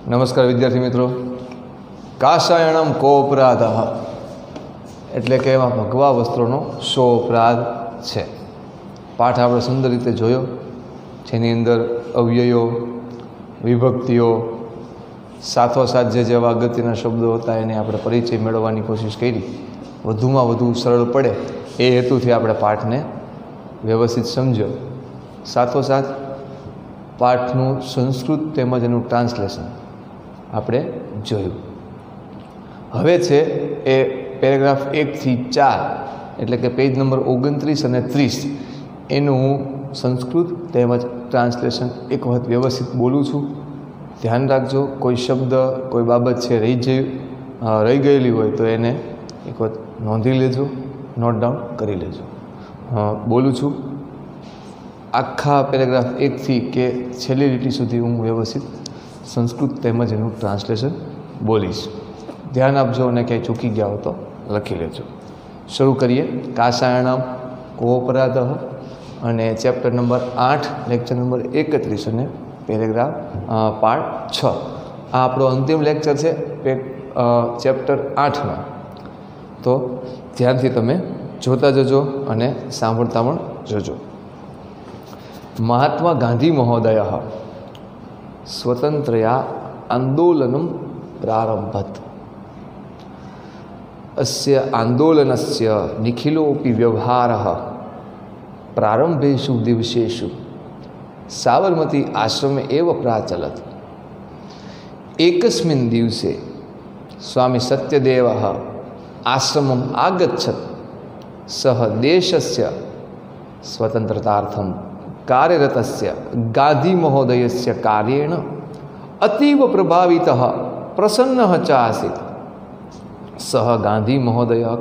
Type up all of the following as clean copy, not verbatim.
નમસ્કાર વિદ્યાર્થી મિત્રો. કાષાયણમ કોપરાધ એટલે કે એમાં ભગવા વસ્ત્રોનો શો અપરાધ છે. પાઠ આપણે સુંદર રીતે જોયો, જેની અંદર અવ્યયો, વિભક્તિઓ, સાથોસાથ જેવા અગત્યના શબ્દો હતા એને આપણે પરિચય મેળવવાની કોશિશ કરી. વધુમાં વધુ સરળ પડે એ હેતુથી આપણે પાઠને વ્યવસ્થિત સમજ્યો. સાથોસાથ પાઠનું સંસ્કૃત તેમજ એનું ટ્રાન્સલેશન આપણે જોયું. હવે છે એ પેરેગ્રાફ 1 થી 4 એટલે કે પેજ નંબર 29 અને 30 એનું હું સંસ્કૃત તેમજ ટ્રાન્સલેશન એક વખત વ્યવસ્થિત બોલું છું. ધ્યાન રાખજો, કોઈ શબ્દ કોઈ બાબત છે રહી ગયેલી હોય તો એને એક વખત નોંધી લેજો, નોટ ડાઉન કરી લેજો. બોલું છું આખા પેરેગ્રાફ 1 થી કે છેલ્લી લીટી સુધી હું વ્યવસ્થિત સંસ્કૃત તેમજ એનું ટ્રાન્સલેશન બોલીશ. ધ્યાન આપજો અને ક્યાંય ચૂકી ગયા હો તો લખી લેજો. શરૂ કરીએ. કાષાયણમ કોપરાધ અને ચેપ્ટર નંબર 8 લેક્ચર નંબર 31 અને પેરેગ્રાફ પાર્ટ 6. આ આપણો અંતિમ લેક્ચર છે ચેપ્ટર 8નો. તો ધ્યાનથી તમે જોતા જજો અને સાંભળતા પણ જજો. મહાત્મા ગાંધી મહોદય સ્વતંત્રયા આંદોલનમ પ્રારંભત. અસ્ય આંદોલનસ્ય નિખિલોપી વ્યવહારઃ પ્રારંભેષુ દિવસેષુ સાબરમતી આશ્રમે એવ પ્રાચલત. એકસ્મિન દિવસે સ્વામી સત્યદેવઃ આશ્રમમ આગચ્છત. સહ દેશસ્ય સ્વતંત્રતાર્થમ કાર્યરતસ્ય ગાંધી મહોદયસ્ય કાર્યેણ અતીવ પ્રભાવિતઃ પ્રસન્નઃ ચ આસીત. સહ ગાંધી મહોદયઃ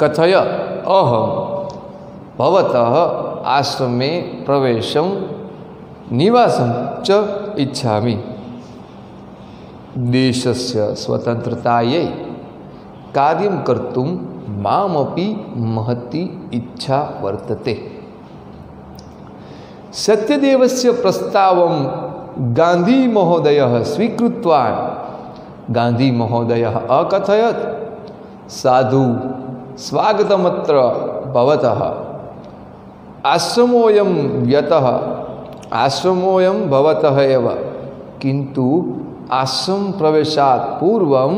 કથય અહં ભવતઃ આશ્રમે પ્રવેશં નિવાસં ચ ઇચ્છામિ. દેશસ્ય સ્વતંત્રતાयै કાર્યં કર્તું મામપી મહતી ઈચ્છા વર્તતે. સત્યદેવસ્ય પ્રસ્તાવં ગાંધી મહોદયઃ સ્વીકૃત્વાન ગાંધી મહોદયઃ અકથયત સાધુ સ્વાગતમત્ર ભવતઃ આશ્રમોયમ ભવતઃ એવ કિંતુ આશ્રમ પ્રવેશાત પૂર્વં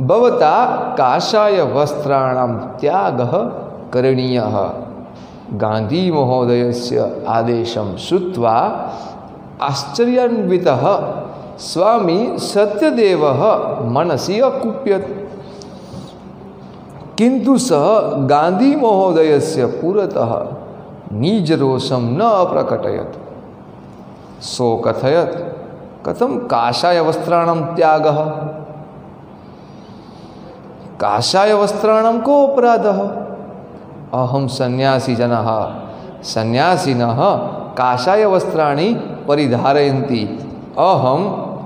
ભવતા કાષાય વસ્ત્રાણામ ત્યાગઃ કरणीयः. ગાંધી મહોદયસ્ય આદેશં શ્રુત્વા આશ્ચર્યાન્વિતઃ સ્વામી સત્યદેવઃ મનસી અકુપ્યત. કિંતુ સઃ ગાંધી મહોદયસ્ય પુરતઃ નિજરોષં ન અપ્રકટયત. સો કથયત કથમ કાષાય વસ્ત્રાણામ ત્યાગઃ. કાષાય વસ્ત્રાણામ કો અપરાધઃ. અહમ સંન્યાસીજનઃ સંન્યાસિનઃ કાષાય વસ્ત્રાણિ પરિધારયન્તિ. અહમ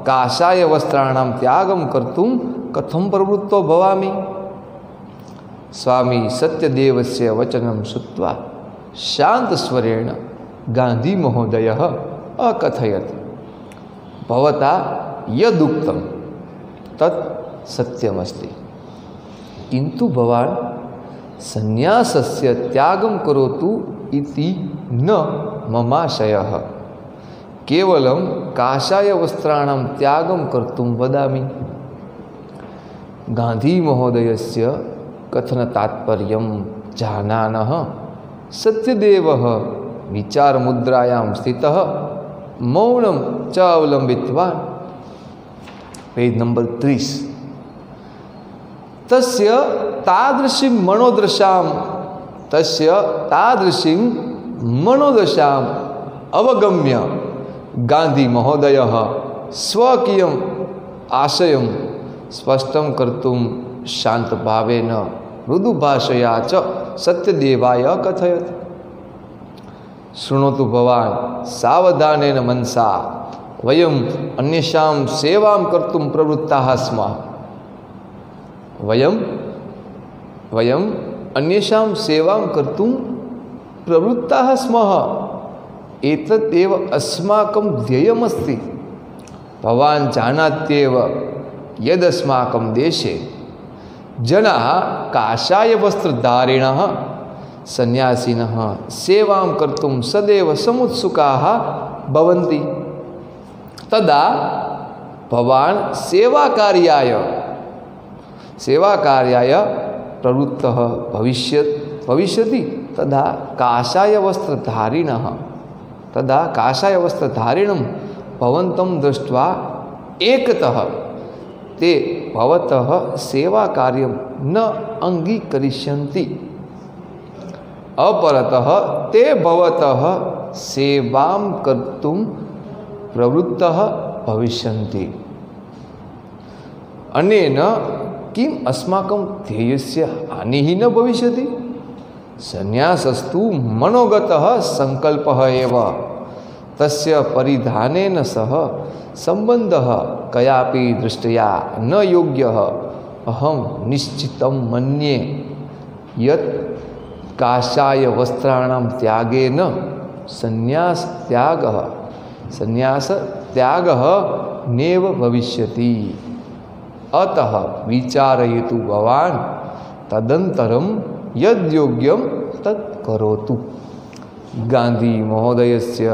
કાષાય વસ્ત્રાણામ ત્યાગમ કર્તુમ કથમ પ્રવૃત્તો ભવામિ. સ્વામી સત્યદેવસ્ય વચનમ શ્રુત્વા શાંતસ્વરેણ ગાંધી મહોદયઃ અકથયત. ભવતા યદુક્તમ તત સત્યમસ્તિ, કિંતુ ભવાન સંન્યાસસ્ય ત્યાગમ કરોતુ ઇતિ ન મમાશયઃ. કેવલમ કાષાય વસ્ત્રાણામ ત્યાગમ કર્તુમ વદામિ. ગાંધી મહોદયસ્ય કથન તાત્પર્યમ જાનાનઃ સત્યદેવઃ વિચાર મુદ્રાયામ સ્થિતઃ મૌનમ ચ અવલંબિત્વા. Page number 30. તસ્ય તાદૃશીમ મનોદશામ અવગમ્ય ગાંધી મહોદયઃ સ્વકીયમ આશયમ સ્પષ્ટમ કર્તુમ શાંતભાવેન મૃદુભાષયા ચ સત્યદેવાય કથયત. શૃણોતુ ભવાન સાવધાનેન મનસા વયમ અન્યેષાં સેવાં કર્તું પ્રવૃત્તાઃ સ્મઃ. વયમ અન્યेषां સેવાં કર્તું प्रवृत्ताः स्मः एतदेव अस्माकं ध्येयमस्ति। भवान् जानात्येव यदस्माकं देशे जनाः काषायवस्त्रधारिणः सन्यासिनः सेवां कर्तुं सदैव समुत्सुकाः भवन्ति। तदा भवान् सेवाकार्याय प्रवृत्तः भविष्यति। तदा काषायवस्त्रधारिणं भवन्तं दृष्ट्वा एकतः ते भवतः सेवाकार्यं न अङ्गीकरिष्यन्ति, अपरतः ते भवतः सेवां कर्तुं प्रवृत्तः भविष्यन्ति। अनेन किम् अस्माकं ध्येयस्य हानिः न भविष्यति? सन्यासस्तु मनोगतः संकल्पः एव। तस्य परिधानेन सह सम्बन्धः कयापि दृष्ट्या न योग्यः। अहं निश्चितं मन्ये यत् काषायवस्त्राणां त्यागेन सन्यासत्यागः नैव भविष्यति। अतः विचारयतु भवान्, तदनन्तरं यद्योग्यं तत् करोतु। गान्धी महोदयस्य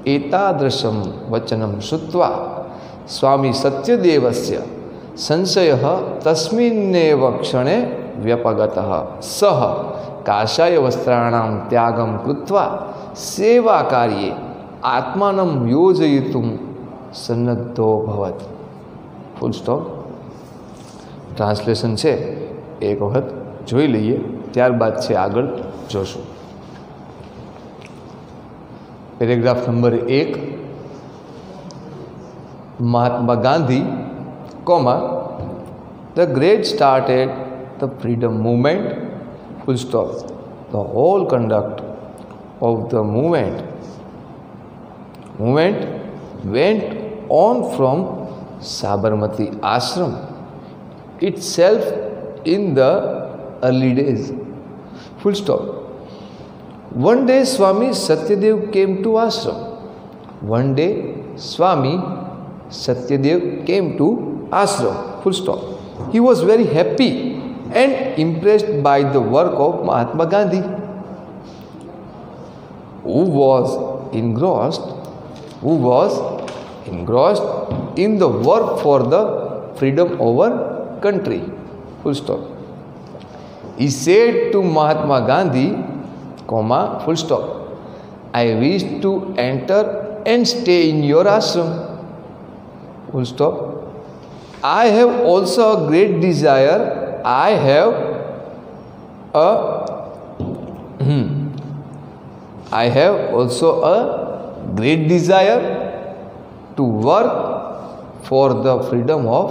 एतादृशं वचनं श्रुत्वा स्वामी सत्यदेवस्य संशयः तस्मिन्नेव क्षणे व्यपगतः। सः काषायवस्त्राणां त्यागं कृत्वा सेवाकार्ये आत्मानं योजयितुं सन्नद्धोऽभवत्। Full stop. ट्रांसलेशन છે એક વખત જોઈ લઈએ, ત્યારબાદ છે આગળ જોશું. Paragraph number 1. Mahatma Gandhi, the great started the freedom movement, full stop. The whole conduct of the movement went on from Sabarmati Ashram itself in the early days, full stop. One day Swami Satyadev came to ashram. Full stop. He was very happy and impressed by the work of Mahatma Gandhi, who was engrossed in the work for the freedom of our country. Full stop. He said to Mahatma Gandhi, full stop, I wish to enter and stay in your ashram. Full stop. I have also a great desire. I have also a great desire to work for the freedom of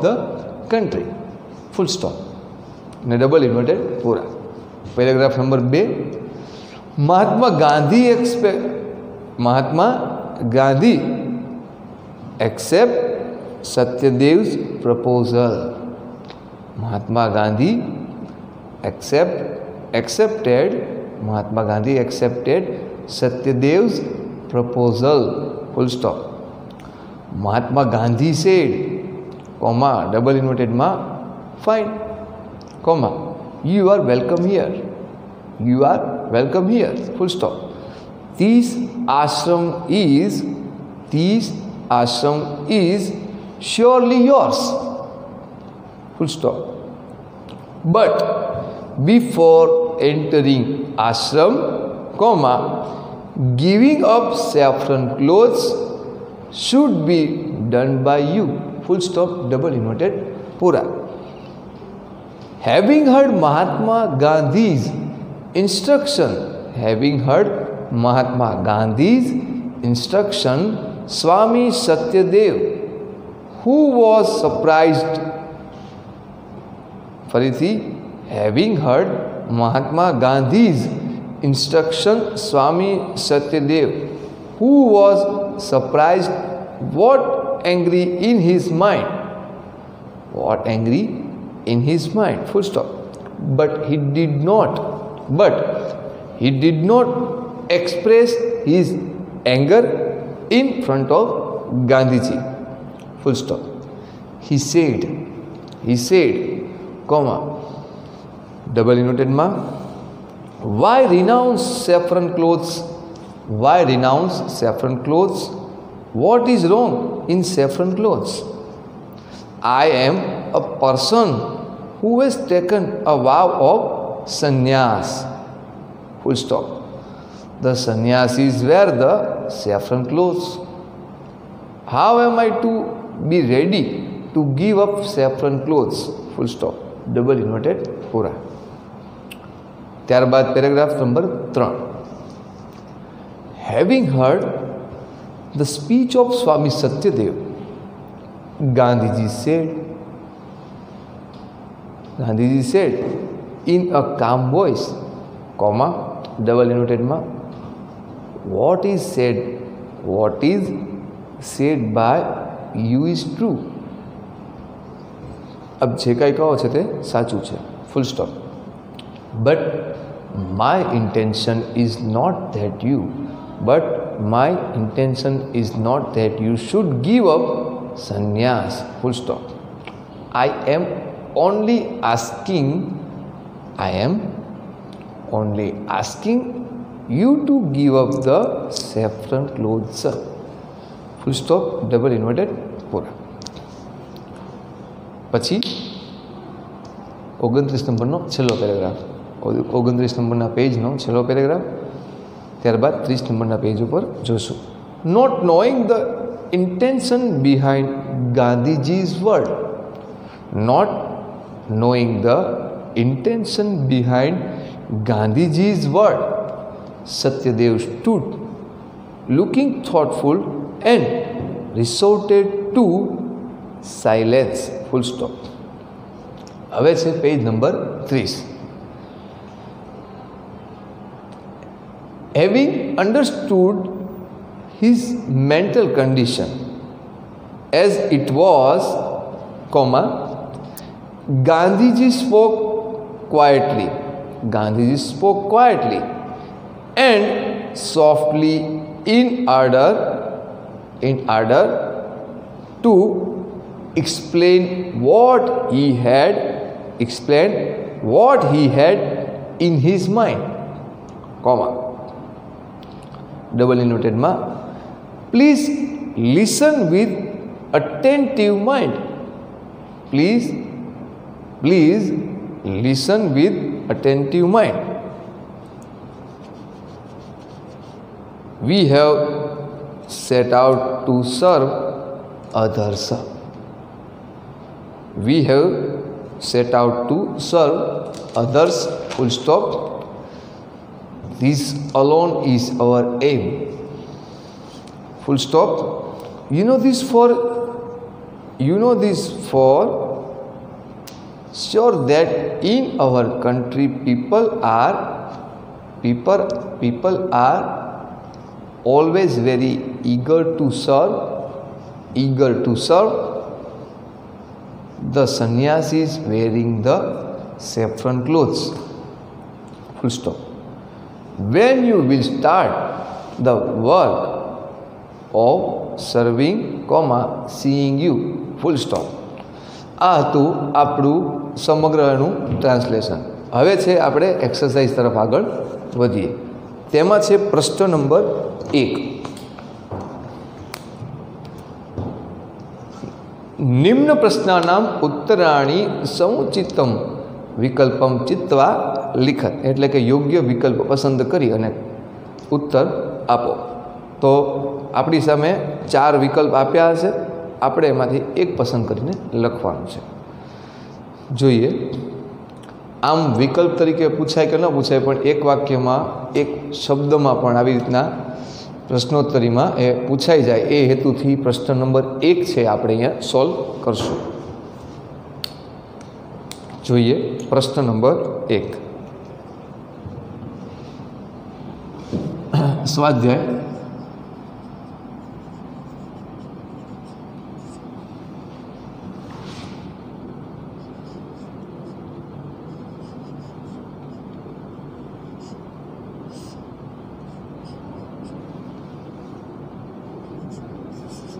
the country. Full stop. Double inverted पूरा. Paragraph number 2. Mahatma Gandhi accept Satyadev's proposal. Mahatma Gandhi accepted Satyadev's proposal. Full stop. Mahatma Gandhi said, double inverted fine, you are welcome here. Full stop. This ashram is surely yours. Full stop. But before entering ashram, giving up saffron clothes should be done by you. Full stop. Double inverted pura. Having heard Mahatma Gandhi's instruction, Swami Satyadev, who was surprised, having heard Mahatma Gandhi's instruction, Swami Satyadev, who was surprised, what angry in his mind. Full stop. but he did not express his anger in front of Gandhiji. Full stop. He said, comma, double inverted ma, why renounce saffron clothes? Why renounce saffron clothes? What is wrong in saffron clothes? I am a person who has taken a vow of sannyas. Full stop. The sannyasis wear the saffron clothes. How am I to be ready to give up saffron clothes? Full stop. Double inverted पूरा. ત્યારબાદ paragraph number 3. Having heard the speech of Swami Satyadev, Gandhiji said in a calm voice, comma, double inverted ma, what is said by you is true. अब જે કાંઈ કહો છે તે સાચું છે. Full stop. But my intention is not that you should give up sannyas. Full stop. I am only asking you to give up the saffron clothes. Full stop. Double inverted પૂરા. પછી 29 નંબરનો છેલ્લો પેરેગ્રાફ, 29 નંબરના પેજનો છેલ્લો paragraph. ત્યારબાદ 30 નંબરના page ઉપર જોશું. Not knowing the intention behind Gandhiji's word. Not knowing the intention behind Gandhiji's word, Satyadev stood looking thoughtful and resorted to silence. Full stop. હવે છે page number 30. Having understood his mental condition as it was, comma, Gandhiji spoke quietly and softly in order to explain what he had in his mind, comma, double inverted ma, please listen with attentive mind. Please listen with attentive mind. We have set out to serve others. We have set out to serve others. Full stop. This alone is our aim. Full stop. You know this for sure that in our country people are always very eager to serve the sannyasis wearing the saffron clothes. Full stop. When you will start the work of serving, comma, seeing you. Full stop. આ હતું આપણું સમગ્રનું translation. હવે છે આપણે exercise તરફ આગળ વધીએ. તેમાં છે પ્રશ્ન નંબર 1. નિમ્ન પ્રશ્નાનામ ઉત્તરાણી સમુચિતમ વિકલ્પમ ચિત્વા લિખત, એટલે કે યોગ્ય વિકલ્પ પસંદ કરી અને ઉત્તર આપો. તો આપણી સામે 4 વિકલ્પ આપ્યા હશે, આપણે એમાંથી એક પસંદ કરીને લખવાનું છે. જોઈએ આમ વિકલ્પ તરીકે પૂછાય કે ન પૂછાય, પણ એક વાક્યમાં એક શબ્દમાં પણ આવી રીતના પ્રશ્નોત્તરીમાં એ પૂછાઈ જાય એ હેતુથી પ્રશ્ન નંબર 1 છે આપણે અહીંયા સોલ્વ કરશું. જોઈએ પ્રશ્ન નંબર 1. સ્વાધ્યાય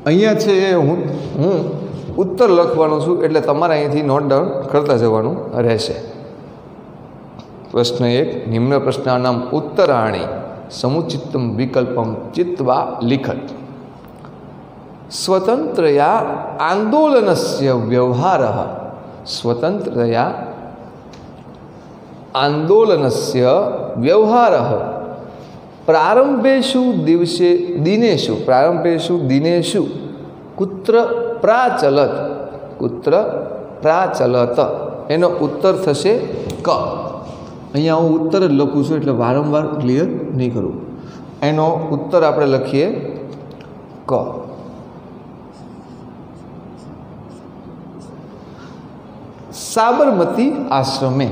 અહીંયા છે એ હું ઉત્તર લખવાનો છું, એટલે તમારે અહીંથી નોટ ડાઉન કરતા જવાનું રહેશે. પ્રશ્ન 1, નિમ્ન પ્રશ્નાનામ ઉત્તરાણી સમુચિતમ વિકલ્પમ ચિત્વા લિખત. સ્વતંત્રયા આંદોલનસ્ય વ્યવહારઃ, સ્વતંત્રયા આંદોલનસ્ય વ્યવહારઃ પ્રારંભેષુ દિનેષુ કુત્ર પ્રાચલત, કુત્ર પ્રાચલત. એનો ઉત્તર થશે ક. અહીંયા હું ઉત્તર જ લખું છું, એટલે વારંવાર ક્લિયર નહીં કરું. એનો ઉત્તર આપણે લખીએ ક. સાબરમતી આશ્રમે.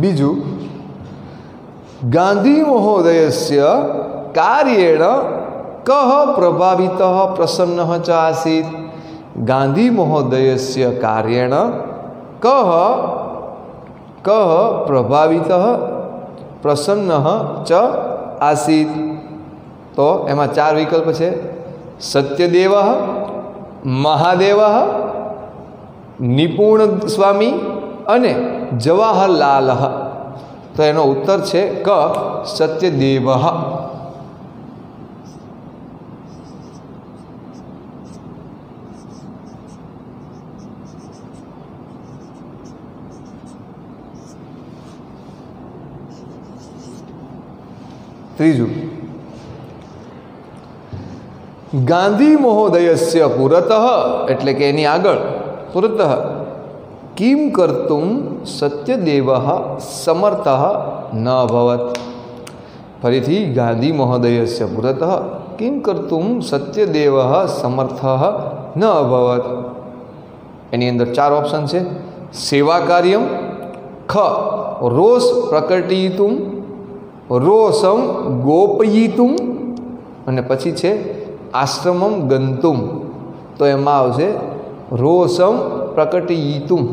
બીજું, ગાંધી મહોદયસ્ય કાર્યેણ કહ પ્રભાવિત પ્રસન્ન ચ આસીત. ગાંધી મહોદયસ્ય કાર્યેણ કહ પ્રભાવિત પ્રસન્ન ચ આસીત. તો એમાં 4 વિકલ્પ છે: સત્યદેવ, મહાદેવ, નિપુણ સ્વામી અને જવાહરલાલ. તો એનો ઉત્તર છે ક, સત્યદેવ. ત્રીજું, ગાંધી મહોદયસ્ય પુરતઃ, એટલે કે એની આગળ પુરતઃ કિમ કર્તુમ સત્યદેવ સમર્થ ન અભવત. ફરીથી, ગાંધી મહોદયસ્ય પુરતઃ કિમ કર્તુમ સત્યદેવ સમર્થ ન અભવત. એની અંદર 4 ઓપ્શન છે: સેવા કાર્યમ, ખ રોષ પ્રકટયિતુમ, રોષમ ગોપયિતુમ, અને પછી છે આશ્રમમ ગંતુમ. તો એમાં આવશે રોષમ પ્રકટયિતુમ.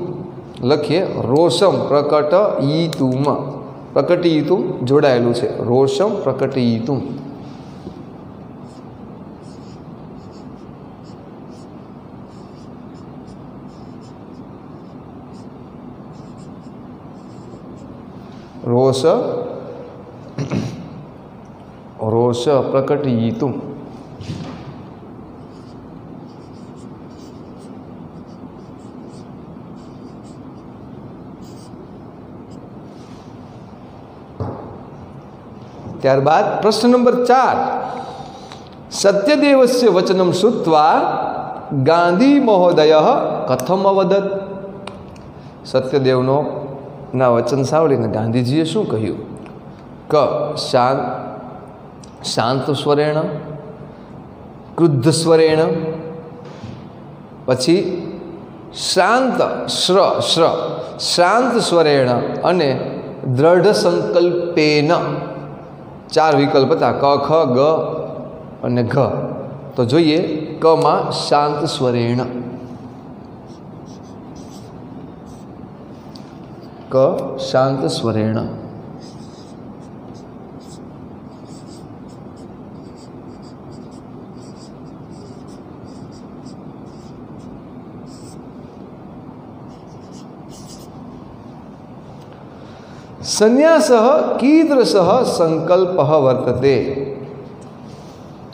લખીએ રોષમ પ્રકટયિતુમ. પ્રકટયિતુમ જોડાયેલું છે, રોષમ પ્રકટયિતુમ. રોષ પ્રકટયિતુમ. ત્યારબાદ પ્રશ્ન નંબર 4, સત્યદેવસ્ય વચનમ શ્રુત્વા ગાંધી મહોદય કથમ અવદત. સત્યદેવનો ના વચન સાંભળીને ગાંધીજીએ શું કહ્યું? ક શાંત સ્વરેણ, ક્રુદ્ધ સ્વરેણ, પછી શાંત શાંત સ્વરેણ અને દ્રઢ સંકલ્પેન. 4 વિકલ્પ હતા: ક, ખ, ગ અને ઘ. તો જોઈએ કમાં શાંત સ્વરેણ. ક શાંત સ્વરેણ. સંન્યાસઃ કીદૃશઃ સંકલ્પઃ વર્તતે.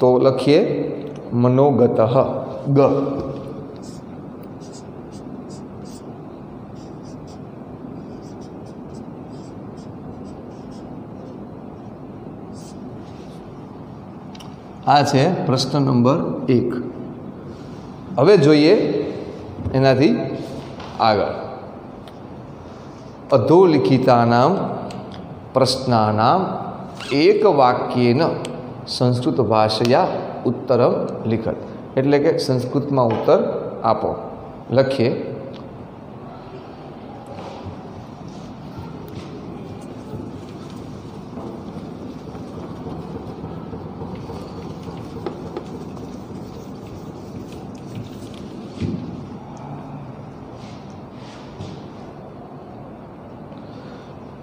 તો લખીએ મનોગતઃ, ગ. આ છે પ્રશ્ન નંબર 1. હવે જોઈએ એનાથી આગળ. અધોલિખિતાનામ પ્રશ્નાનામ એક વાક્યેન સંસ્કૃત ભાષયા ઉત્તરમ લિખત. એટલે કે સંસ્કૃતમાં ઉત્તર આપો. લખીએ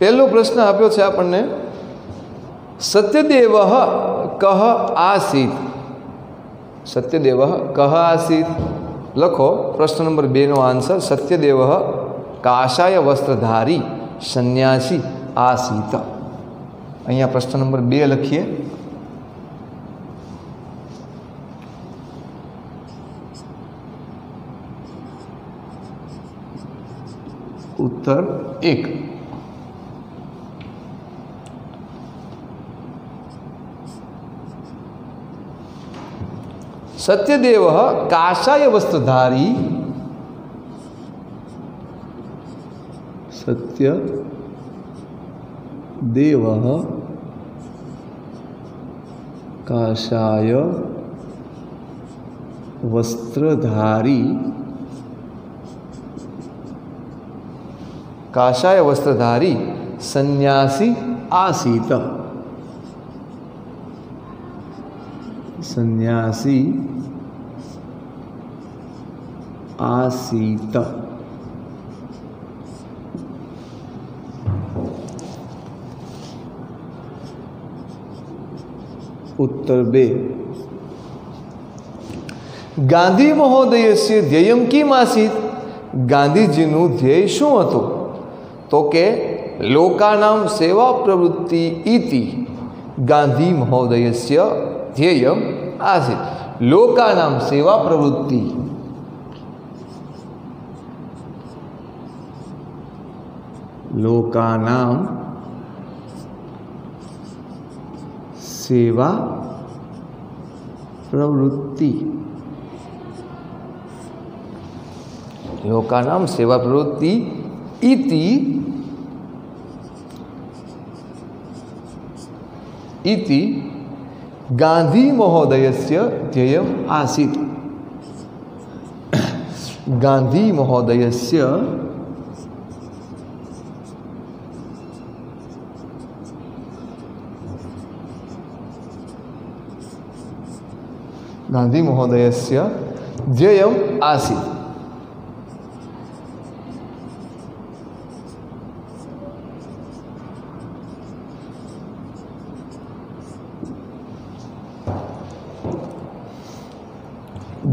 पहलो प्रश्न आप्यो छे आपने, सत्यदेव कह आसीत। सत्यदेव कह आसीत लखो। प्रश्न नंबर 2 नो आंसर, सत्यदेव काशाय वस्त्रधारी सन्यासी आसीत। अहींया प्रश्न नंबर 2 लखीए। उत्तर 1। सत्यदेव काशाय वस्त्रधारी, सत्यदेव काशाय वस्त्रधारी, काशाय वस्त्रधारी सन्यासी आसीत। सन्यासी आसीत। उत्तर 2। गांधी महोदयस्य ध्येयं किम आसीत? गांधीजीनु ध्येय शुं हतुं? तो के लोकानां सेवा प्रवृत्ति इति गांधी महोदयस्य ध्येयम् आसीत। लोकानां सेवा प्रवृत्ति। लोकानां सेवा प्रवृत्ति। लोकानां सेवा प्रवृत्ति इति गांधी महोदयस्य ध्येयम् आसीत्। गांधी महोदयस्य ध्येयम् आसीत्।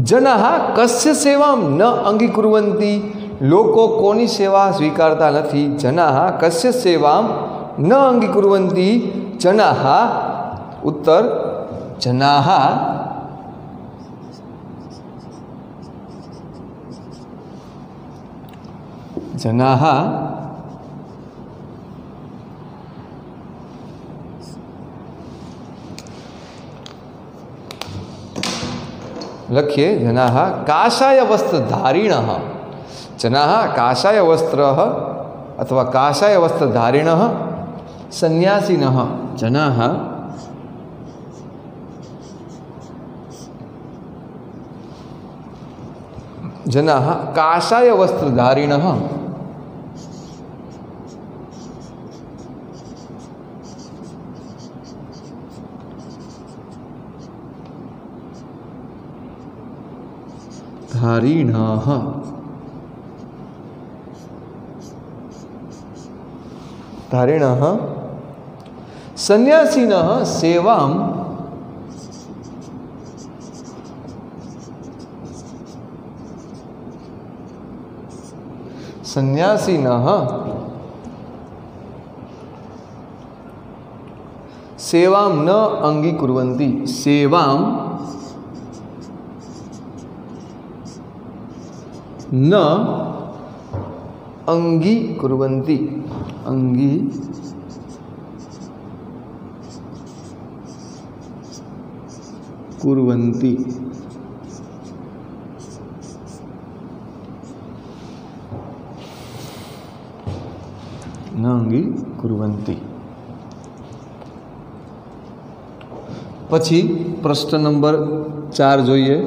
जनाः कस्य सेवां न अंगीकुर्वन्ति? लोको कोनी सेवा स्वीकारता नथी? जनाः कस्य सेवां न अंगीकुर्वन्ति? जनाः, उत्तर जनाः जनाः लख्ये जनाः काषाय वस्त्रधारिणः। जनाः काषाय वस्त्र अथवा काषाय वस्त्रधारिणः सन्यासिनः। जनाः जनाः काषाय वस्त्रधारिणः धारिणः धारिणः सन्यासिनः सेवां सन्यासिनः सेवां न अंगीकुर्वन्ति। सेवां न अंगीकुर्वन्ति। अंगीकुर्वन्ति। न अंगीकुर्वन्ति। पछी प्रश्न नंबर 4 जोईए।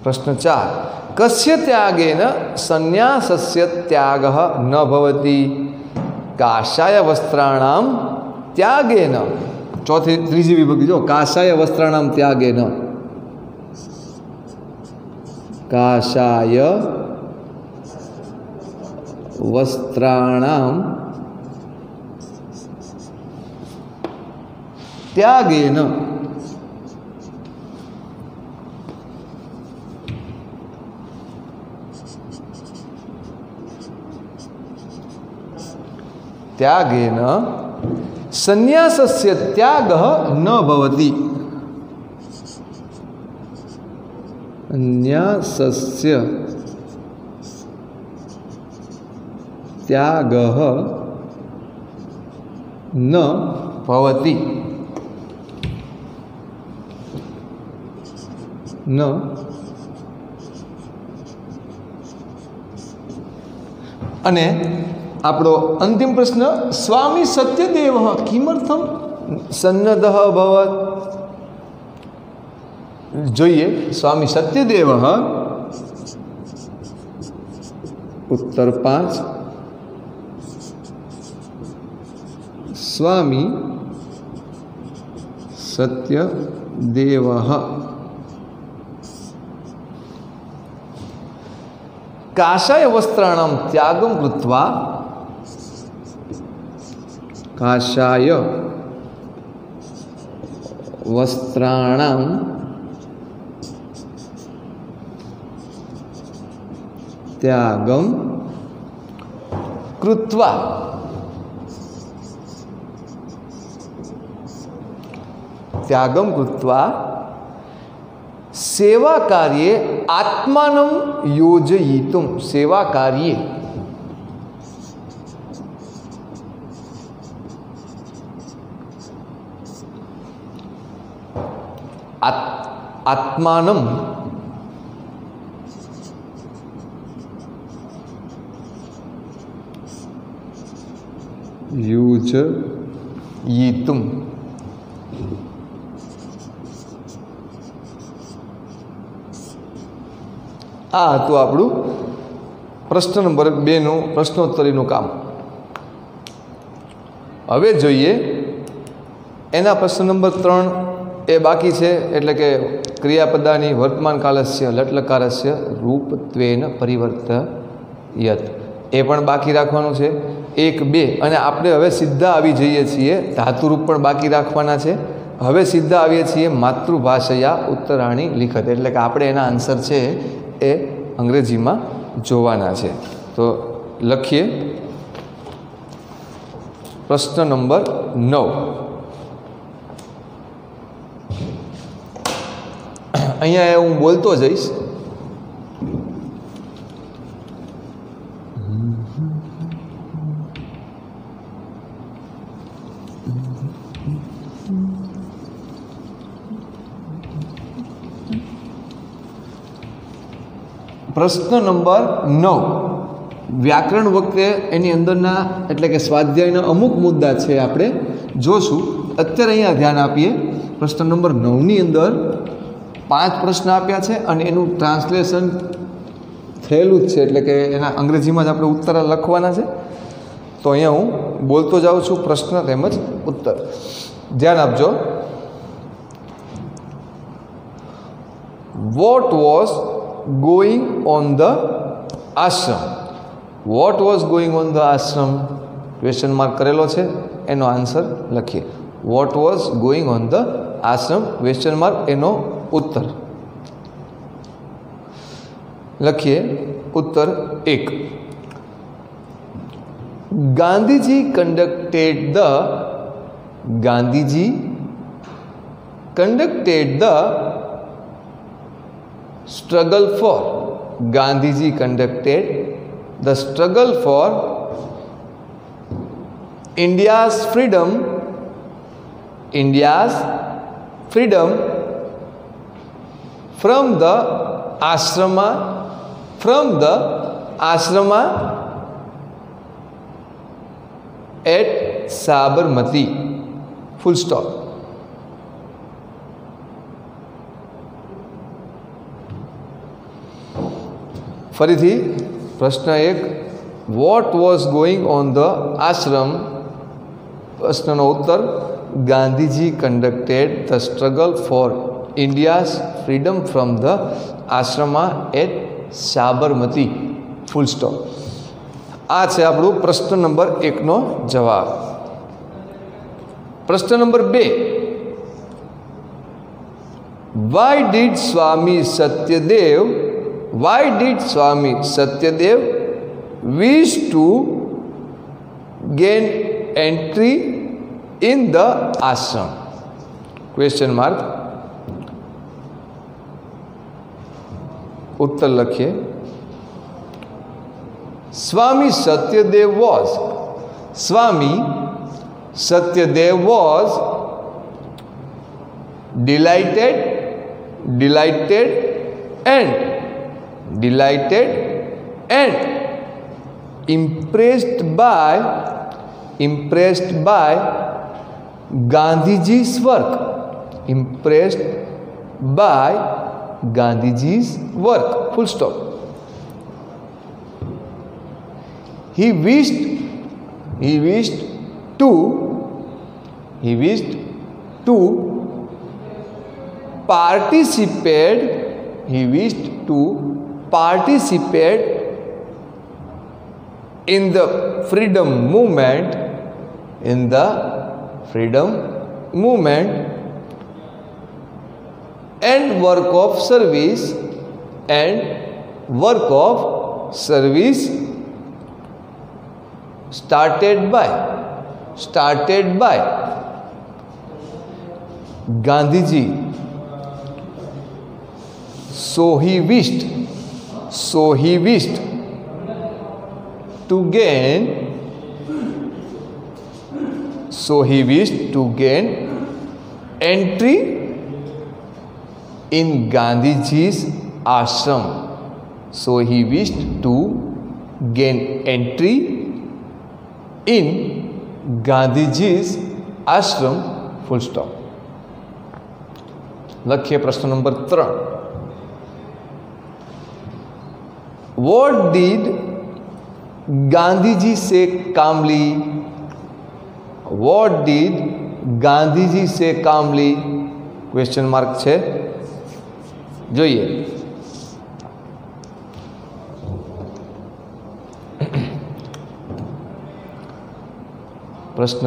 प्रश्न 4, कस्य त्यागेन सन्यासस्य त्यागः न भवति? काषाय वस्त्राणां त्यागेन। तीजी विभक्ति जो काषाय वस्त्राणां त्यागेन। वस्त्राणां त्यागेन संन्यासस्य त्यागः न भवति। संन्यासस्य त्यागः न भवति न अने आपणो अंतिम प्रश्न, स्वामी सत्यदेवः किमर्थं सन्नद्धः अभवत्? જોઈએ स्वामी सत्यदेवः उत्तर 5 स्वामी सत्यदेवः काषाय वस्त्राणां त्यागं कृत्वा काषाय वस्त्राणां त्यागं कृत्वा सेवा कार्ये आत्मानं योजयितुं सेवा कार्ये आत्मानं योजयितुं आ तो આપણું પ્રશ્ન નંબર 2 નું પ્રશ્નોત્તરીનું કામ। હવે જોઈએ એના પ્રશ્ન નંબર 3 એ બાકી છે, એટલે કે ક્રિયાપદાની વર્તમાનકાલસ્ય લટ્લકારસ્ય રૂપત્વેન પરિવર્તયત એ પણ બાકી રાખવાનું છે। 1 2 અને આપણે હવે સીધા આવી જઈએ છીએ ધાતુરૂપ પણ બાકી રાખવાના છે। હવે સીધા આવીએ છીએ માતૃભાષયા ઉત્તરાણી લિખત, એટલે કે આપણે એના આન્સર છે એ અંગ્રેજીમાં જોવાના છે। તો લખીએ પ્રશ્ન નંબર 9। અહીંયા હું બોલતો જઈશ। પ્રશ્ન નંબર 9 વ્યાકરણ વખતે એની અંદરના એટલે કે સ્વાધ્યાયના અમુક મુદ્દા છે આપણે જોશું। અત્યારે અહીંયા ધ્યાન આપીએ। પ્રશ્ન નંબર 9 ની અંદર 5 પ્રશ્ન આપ્યા છે અને એનું ટ્રાન્સલેશન થયેલું જ છે, એટલે કે એના અંગ્રેજીમાં જ આપણે ઉત્તર લખવાના છે। તો અહીંયા હું બોલતો જાઉં છું પ્રશ્ન તેમજ ઉત્તર, ધ્યાન આપજો। What was going on the ashram? What was going on the ashram? Question mark કરેલો છે, એનો આન્સર લખીએ। What was going on the ashram? Question mark, એનો ઉત્તર લખીએ। ઉત્તર 1, Gandhiji conducted the struggle for Gandhiji conducted the struggle for India's freedom from the ashrama at Sabarmati, full stop। ફરીથી પ્રશ્ન 1, what was going on the ashram? પ્રશ્નનો ઉત્તર, Gandhiji conducted the struggle for India's freedom from the ashram at Sabarmati, full stop. આ છે આપણું પ્રશ્ન number 1 નો જવાબ. પ્રશ્ન number 2, why did Swami Satyadev wish to gain entry in the ashram? Question mark. उत्तर लखिए. Swami Satyadev was delighted and impressed by Gandhiji's work. Full stop. He wished to participate in the freedom movement and work of service started by Gandhiji. So he wished to gain entry in Gandhiji's ashram. So he wished to gain entry in Gandhiji's ashram. Full stop. लखिए प्रश्न number 3. What did Gandhiji say calmly? Question mark છે. જોઈએ. પ્રશ્ન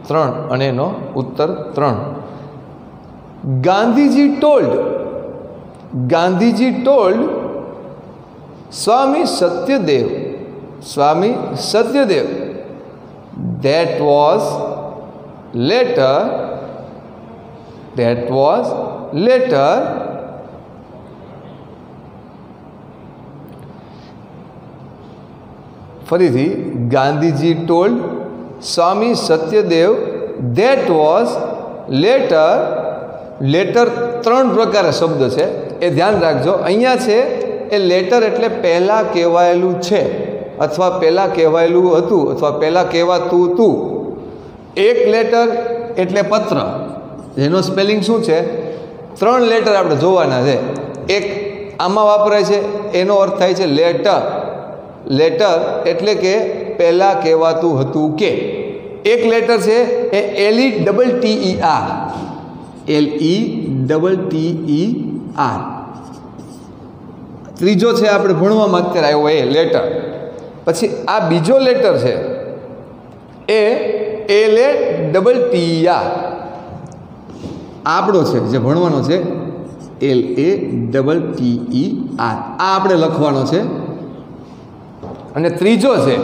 3 અને એનો ઉત્તર 3. Gandhiji told Swami Satyadev that was later ફરીથી Gandhiji told Swami Satyadev that was later 3 પ્રકારના શબ્દ છે એ ધ્યાન રાખજો. અહીંયા છે એ લેટર એટલે પહેલાં કહેવાયેલું છે અથવા પહેલાં કહેવાયેલું હતું અથવા પહેલાં કહેવાતું હતું. એક લેટર એટલે પત્ર, જેનો સ્પેલિંગ શું છે? 3 લેટર આપણે જોવાના છે. એક આમાં વપરાય છે, એનો અર્થ થાય છે લેટર એટલે કે પહેલાં કહેવાતું હતું કે. એક લેટર છે એ LETTER. ત્રીજો છે આપણે ભણવામાં અત્યારે આવ્યો એ લેટર. પછી આ બીજો લેટર છે એ LATTER. આપણો છે જે ભણવાનો છે LATTER. આ આપણે લખવાનો છે. અને ત્રીજો છે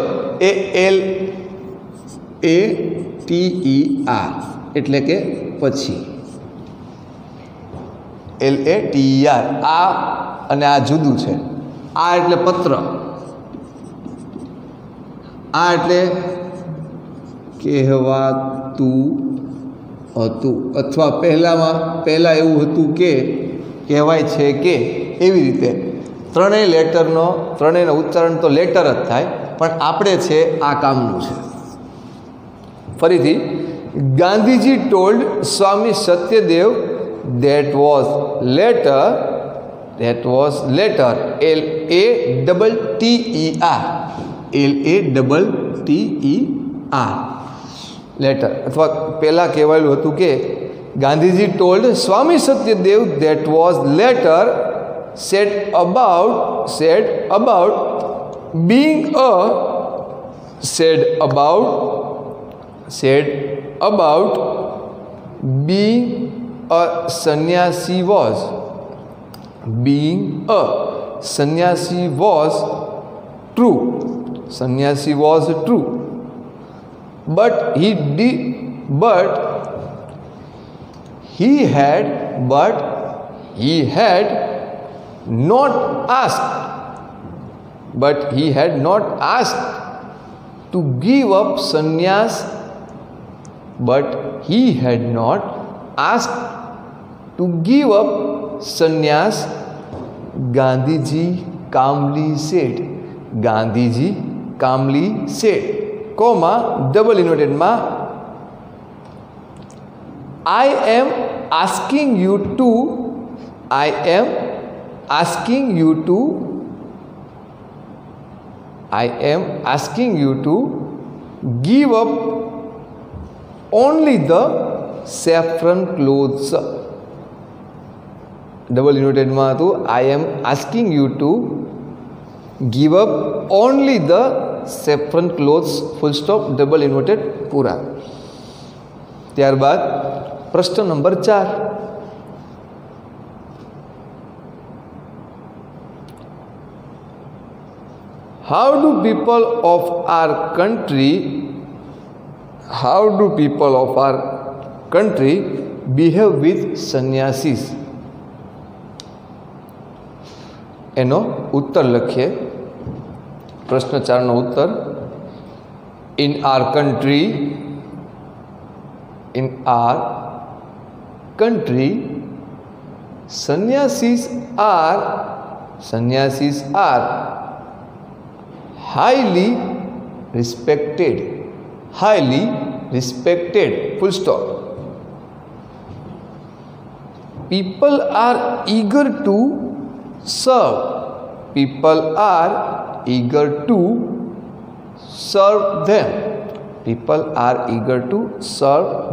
એ LATER એટલે કે પછી. LATER આ અને આ જુદું છે. આ એટલે પત્ર, આ એટલે કહેવાતું હતું અથવા પહેલાં એવું હતું કે કહેવાય છે કે, એવી રીતે ત્રણેયનું ઉચ્ચારણ તો લેટર જ થાય, પણ આપણે છે આ કામનું છે. ફરીથી Gandhiji told Swami Satyadev that was later LATTER letter અથવા પહેલાં કહેવાયેલું હતું કે Gandhiji told Swami Satyadev that was later said about being a said about being a sannyasi was true. Sannyasi was true, but he had not asked to give up sannyas. Gandhiji calmly said, comma, double inverted ma, I am asking you to give up only the saffron clothes. Double inverted ma tu, I am asking you to give up only the saffron clothes, full stop, double inverted पूरा. ત્યારબાદ પ્રશ્ન number 4. How do people of our country behave with sannyasis? એનો ઉત્તર લખીએ. પ્રશ્ન 4 નો ઉત્તર, in our country sannyasis are highly respected, full stop. People are eager to serve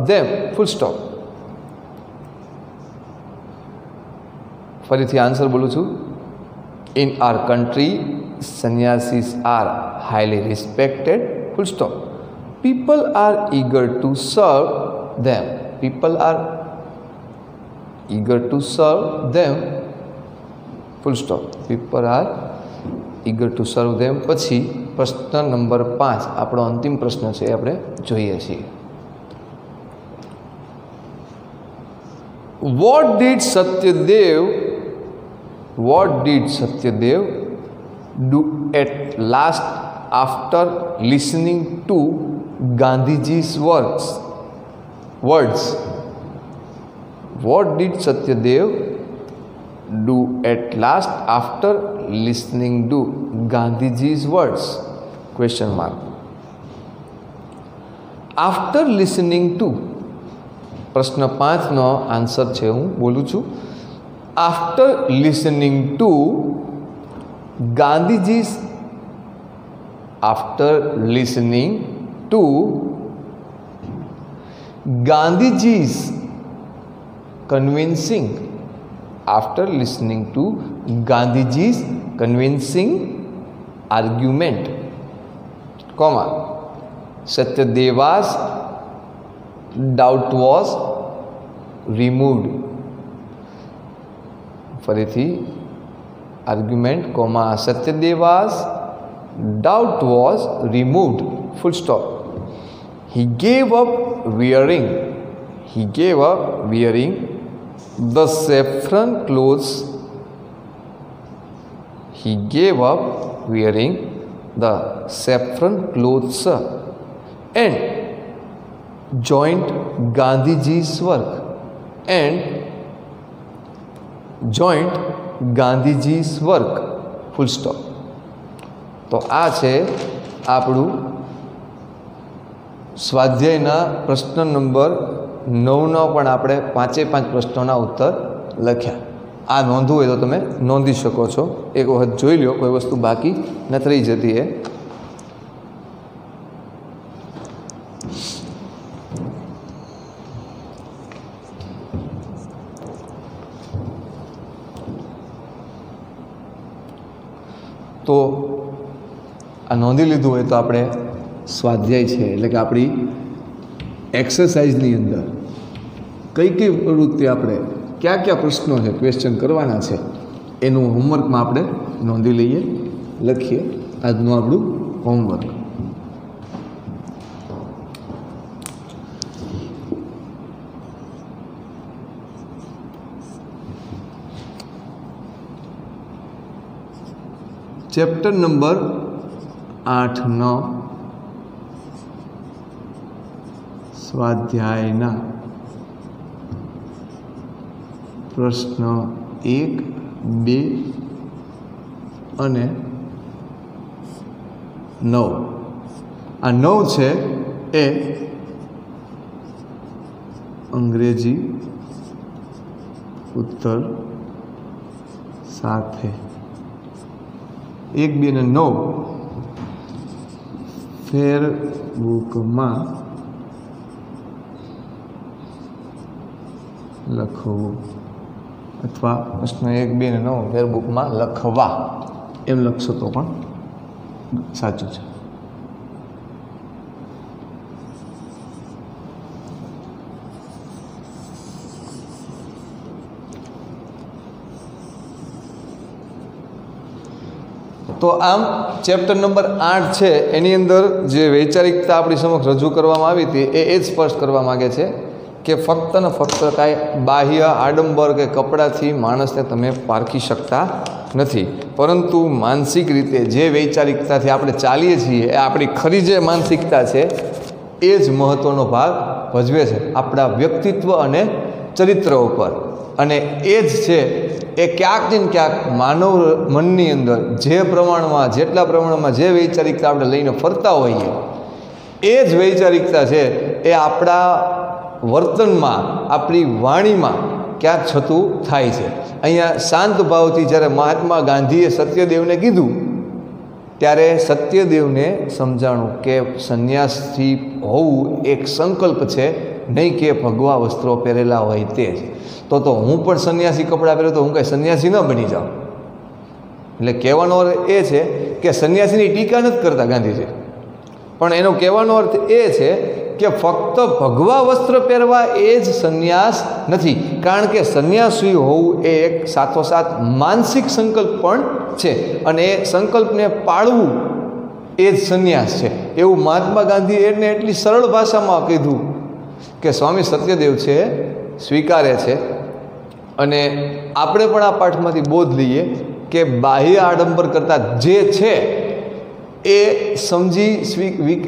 them, full stop. ફરીથી answer બોલું છું. In our country sannyasis are highly respected, full stop. People are eager to serve them, full stop. People are eager to serve them. પછી પ્રશ્ન number 5 આપણો અંતિમ પ્રશ્ન છે, આપણે જોઈએ છીએ. What did Satyadev do at last after listening to Gandhiji's words? What did Satyadev do at last after listening to Gandhiji's words? Question mark. After listening to, પ્રશ્ન 5 નો આન્સર છે, હું બોલું છું. After listening to Gandhiji's convincing argument, comma, Satyadeva's doubt was removed. ફરીથી argument, comma, Satyadeva's doubt was removed, full stop. He gave up wearing the saffron clothes. And joined Gandhiji's work, full stop. તો આ છે આપણું સ્વાધ્યાયના પ્રશ્ન number 9નો પણ આપણે 5 પ્રશ્નોના ઉત્તર લખ્યા. આ નોંધવું હોય તો તમે નોંધી શકો છો. એક વખત જોઈ લો, કોઈ વસ્તુ બાકી નથી રહી જતી. તો આ નોંધી લીધું હોય તો આપણે સ્વાધ્યાય છે એટલે કે આપણી એક્સરસાઇઝની અંદર કઈ કઈ પ્રવૃત્તિ આપણે કયા કયા પ્રશ્નો છે ક્વેશ્ચન કરવાના છે એનું હોમવર્કમાં આપણે નોંધી લઈએ, લખીએ આજનું આપણું હોમવર્ક. ચેપ્ટર નંબર 8 સ્વાધ્યાયના પ્રશ્ન 1, 2 અને 9. આ 9 છે એ અંગ્રેજી ઉત્તર સાથે 1, 2 અને 9 ફેરબુકમાં લખવું અથવા પ્રશ્ન 1, 2 અને 9 ફેરબુકમાં લખવા એમ લખશો તો પણ સાચું છે. તો આમ ચેપ્ટર નંબર 8 છે એની અંદર જે વૈચારિકતા આપણી સમક્ષ રજૂ કરવામાં આવી હતી એ જ સ્પષ્ટ કરવા માગે છે કે ફક્ત ને ફક્ત કાંઈ બાહ્ય આડંબર કે કપડાથી માણસને તમે પારખી શકતા નથી, પરંતુ માનસિક રીતે જે વૈચારિકતાથી આપણે ચાલીએ છીએ એ આપણી ખરી જે માનસિકતા છે એ જ મહત્ત્વનો ભાગ ભજવે છે આપણા વ્યક્તિત્વ અને ચરિત્ર ઉપર. અને એ જ છે એ ક્યાંક ને ક્યાંક માનવ મનની અંદર જે પ્રમાણમાં જેટલા પ્રમાણમાં જે વૈચારિકતા આપણે લઈને ફરતા હોઈએ એ જ વૈચારિકતા છે એ આપણા વર્તનમાં આપણી વાણીમાં ક્યાંક છતું થાય છે. અહીંયા શાંત ભાવથી જ્યારે મહાત્મા ગાંધીએ સત્યદેવને કીધું ત્યારે સત્યદેવને સમજાણું કે સંન્યાસી હોવું એક સંકલ્પ છે, નહીં કે ભગવા વસ્ત્રો પહેરેલા હોય તે જ. તો હું પણ સંન્યાસી કપડાં પહેરું તો હું કાંઈ સંન્યાસી ન બની જાઉં. એટલે કહેવાનો અર્થ એ છે કે સંન્યાસીની ટીકા નથી કરતા ગાંધીજી, પણ એનો કહેવાનો અર્થ એ છે કે ફક્ત ભગવા વસ્ત્ર પહેરવા એ જ સંન્યાસ નથી, કારણ કે સંન્યાસી હોવું એ એક સાથોસાથ માનસિક સંકલ્પ પણ છે અને એ સંકલ્પને પાળવું એ જ સંન્યાસ છે. એવું મહાત્મા ગાંધીએ એને એટલી સરળ ભાષામાં કીધું કે સ્વામી સત્યદેવ છે સ્વીકારે છે. અને આપણે પણ આ પાઠમાંથી બોધ લઈએ કે બાહ્ય આડંબર કરતાં જે છે એ સમજી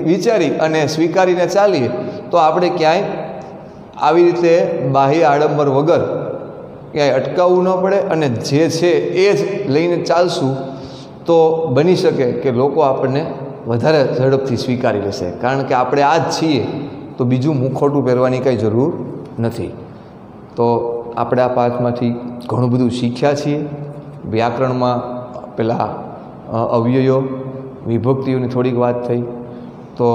વિચારી અને સ્વીકારીને ચાલીએ તો આપણે ક્યાંય આવી રીતે બાહ્ય આડંબર વગર ક્યાંય અટકાવવું ન પડે અને જે છે એ જ લઈને ચાલશું તો બની શકે કે લોકો આપણને વધારે ઝડપથી સ્વીકારી લેશે, કારણ કે આપણે આ જ છીએ તો બીજું મુખોટું પહેરવાની કંઈ જરૂર નથી. તો આપણે આ પાઠમાંથી ઘણું બધું શીખ્યા છીએ. વ્યાકરણમાં પેલા અવ્યયો વિભક્તિઓની થોડીક વાત થઈ. તો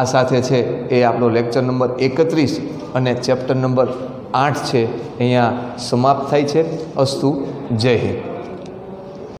આ સાથે છે એ આપણો લેક્ચર નંબર 31 અને ચેપ્ટર નંબર 8 છે અહીંયા સમાપ્ત થાય છે. અસ્તુ. જય હિન્દ.